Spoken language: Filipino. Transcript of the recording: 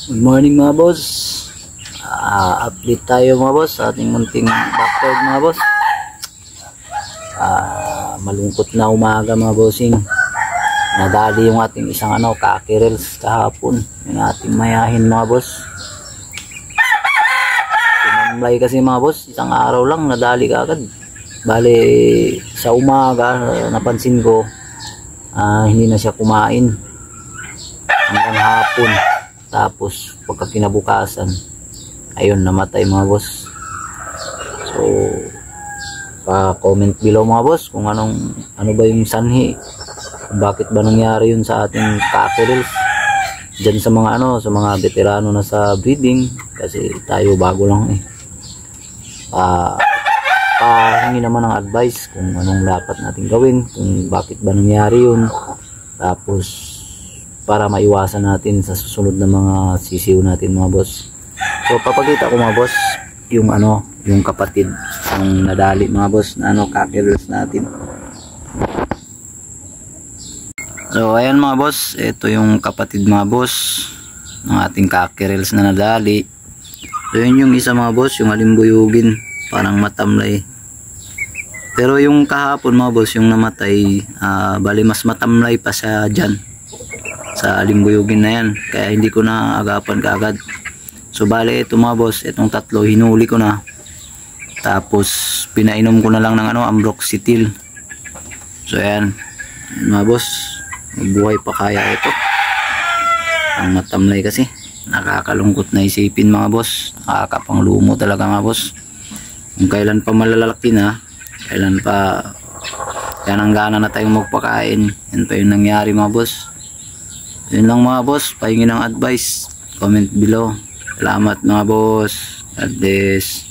Good morning mga boss. Update tayo mga boss sa ating munting backyard mga boss. Malungkot na umaga mga bossing. Nadali yung ating isang kakirels kahapon. Yung ating mayahin mga boss. Tumamlay kasi mga boss, isang araw lang nadali kagad. Bale sa umaga napansin ko hindi na siya kumain hanggang hapon. Tapos pagka kinabukasan ayun, namatay mga boss. So pa-comment below mga boss kung ano ba yung sanhi, bakit ba nangyari yun sa ating kakirels dyan sa mga sa mga veterano na sa breeding, kasi tayo bago lang hingi naman ng advice kung anong dapat natin gawin, kung bakit ba nangyari yun, tapos para maiwasan natin sa susunod na mga sisiw natin mga boss. So papakita ko mga boss yung yung kapatid ng nadali mga boss na kakirels natin. So ayan mga boss, ito yung kapatid mga boss ng ating kakirels na nadali. So yun yung isa mga boss, yung halimbuyugin, parang matamlay. Pero yung kahapon mga boss, yung namatay, bali mas matamlay pa siya dyan sa halimbuyugin na yan, kaya hindi ko na agapan kaagad. So bali ito mga boss, itong tatlo hinuli ko na, tapos pinainom ko na lang ng ambroxetil. So ayan mga boss, buhay pa kaya ito. Ang matamlay kasi, nakakalungkot na isipin mga boss, nakakapanglumo talaga mga boss. Kung kailan pa malalaki na, kailan pa yan ang gana na tayong magpakain, yan pa yung nangyari mga boss. Yun lang mga boss, pahingi ng advice, comment below. Salamat mga boss. God bless.